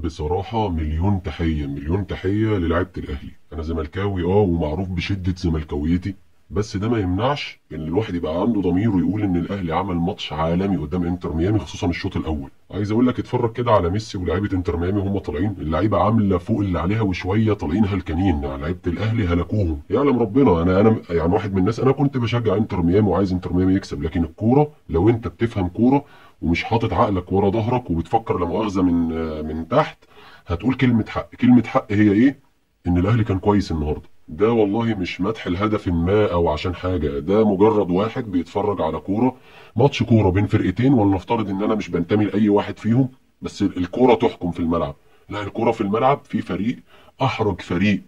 بصراحة مليون تحية مليون تحية للاعيبة الأهلي. أنا زملكاوي ومعروف بشدة زملكاويتي، بس ده ما يمنعش إن الواحد يبقى عنده ضمير ويقول إن الأهلي عمل ماتش عالمي قدام إنتر ميامي، خصوصا الشوط الأول. عايز أقول لك اتفرج كده على ميسي ولاعيبة إنتر ميامي وهم طالعين، اللعيبة عاملة فوق اللي عليها وشوية، طالعين هلكانين. يعني لعيبة الأهلي هلكوهم يعلم ربنا. أنا يعني واحد من الناس، أنا كنت بشجع إنتر ميامي وعايز إنتر ميامي يكسب، لكن الكورة لو أنت بتفهم كورة ومش حاطط عقلك ورا ظهرك وبتفكر لا مؤاخذه من تحت، هتقول كلمه حق. كلمه حق هي ايه؟ ان الاهلي كان كويس النهارده. ده والله مش مدح الهدف ما او عشان حاجه، ده مجرد واحد بيتفرج على كوره، ماتش كوره بين فرقتين، ولنفترض ان انا مش بنتمي لاي واحد فيهم، بس الكوره تحكم في الملعب. لا، الكوره في الملعب في فريق احرج فريق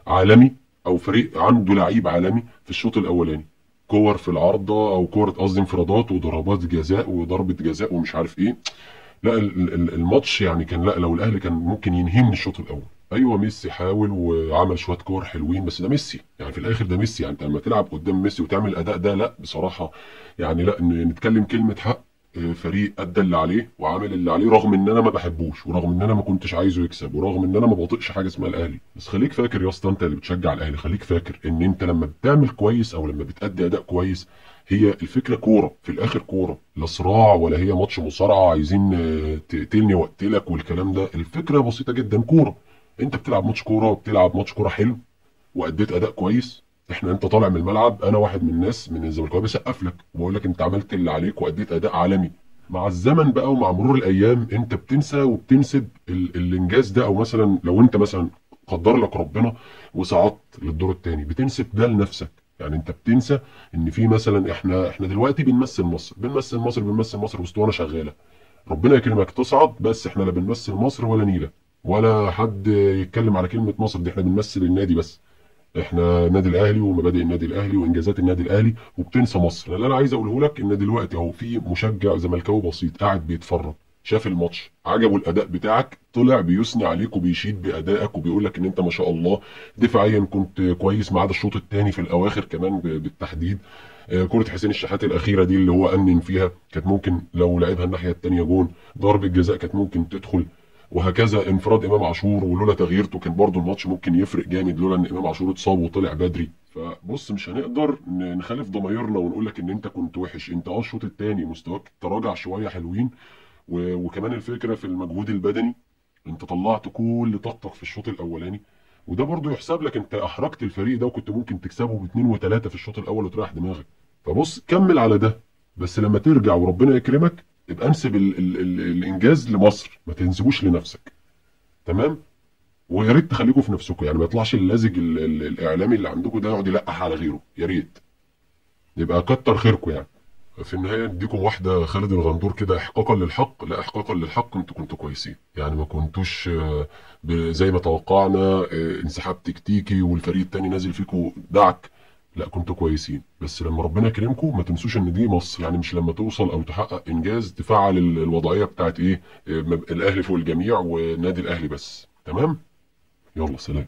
عالمي، او فريق عنده لعيب عالمي في الشوط الاولاني. كور في العارضه، او كور قصدي انفرادات وضربات جزاء وضربه جزاء ومش عارف ايه. لا الماتش يعني كان، لا لو الاهلي كان ممكن ينهي من الشوط الاول. ايوه ميسي حاول وعمل شويه كور حلوين، بس ده ميسي يعني، في الاخر ده ميسي. يعني انت لما تلعب قدام ميسي وتعمل الاداء ده، لا بصراحه يعني، لا نتكلم كلمه حق. فريق ادى اللي عليه وعامل اللي عليه، رغم ان انا ما بحبوش، ورغم ان انا ما كنتش عايزه يكسب، ورغم ان انا ما بطيقش حاجه اسمها الاهلي. بس خليك فاكر يا اسطى، انت اللي بتشجع الاهلي، خليك فاكر ان انت لما بتعمل كويس او لما بتأدي اداء كويس، هي الفكره كوره في الاخر، كوره لا صراع ولا هي ماتش مصارعه عايزين تقتلني واقتلك والكلام ده. الفكره بسيطه جدا، كوره. انت بتلعب ماتش كوره وبتلعب ماتش كوره حلو واديت اداء كويس، انت طالع من الملعب، انا واحد من الناس من الزملكاويه بسقف لك وبقول لك انت عملت اللي عليك واديت اداء عالمي. مع الزمن بقى ومع مرور الايام انت بتنسى وبتنسب الانجاز ده، او مثلا لو انت مثلا قدر لك ربنا وصعدت للدور الثاني، بتنسب ده لنفسك. يعني انت بتنسى ان في مثلا، احنا دلوقتي بنمثل مصر بنمثل مصر واسطوانه شغاله. ربنا يكرمك تصعد، بس احنا لا بنمثل مصر ولا نيله ولا حد يتكلم على كلمه مصر دي، احنا بنمثل النادي بس. احنا النادي الاهلي ومبادئ النادي الاهلي وانجازات النادي الاهلي، وبتنسى مصر. اللي انا عايز اقوله لك ان دلوقتي اهو في مشجع زملكاوي بسيط قاعد بيتفرج، شاف الماتش عجبه الاداء بتاعك، طلع بيثني عليك وبيشيد بادائك وبيقول لك ان انت ما شاء الله دفاعيا كنت كويس، ما عدا الشوط الثاني في الاواخر كمان بالتحديد. كرة حسين الشحات الأخيرة دي اللي هو أنن فيها، كانت ممكن لو لعبها الناحية التانية جون. ضربة جزاء كانت ممكن تدخل، وهكذا انفراد امام عاشور، ولولا تغييرته كان برضو الماتش ممكن يفرق جامد، لولا ان امام عاشور اتصاب وطلع بدري. فبص، مش هنقدر نخالف ضمايرنا ونقول لك ان انت كنت وحش. انت الشوط الثاني مستواك تراجع شويه حلوين، وكمان الفكره في المجهود البدني، انت طلعت كل طاقتك في الشوط الاولاني، وده برضو يحسب لك. انت احرجت الفريق ده وكنت ممكن تكسبه باثنين وثلاثه في الشوط الاول وتريح دماغك. فبص كمل على ده، بس لما ترجع وربنا يكرمك يبقى انسب ال الانجاز لمصر، ما تنسبوش لنفسك. تمام. ويا ريت تخليكم في نفسكم، يعني ما يطلعش اللزج الاعلامي اللي عندكم ده يقعد يلقح على غيره، يا ريت يبقى كتر خيركم يعني. في النهايه اديكم واحده خالد الغندور كده، احقاقا للحق، لا احقاقا للحق، انتوا كنتوا كويسين يعني، ما كنتوش زي ما توقعنا انسحاب تكتيكي والفريق التاني نازل فيكم دعك. لا كنتوا كويسين، بس لما ربنا يكرمكم ما تنسوش ان دي مصر. يعني مش لما توصل او تحقق انجاز تفعل الوضعيه بتاعت ايه، الاهلي فوق الجميع ونادي الاهلي بس. تمام. يلا سلام.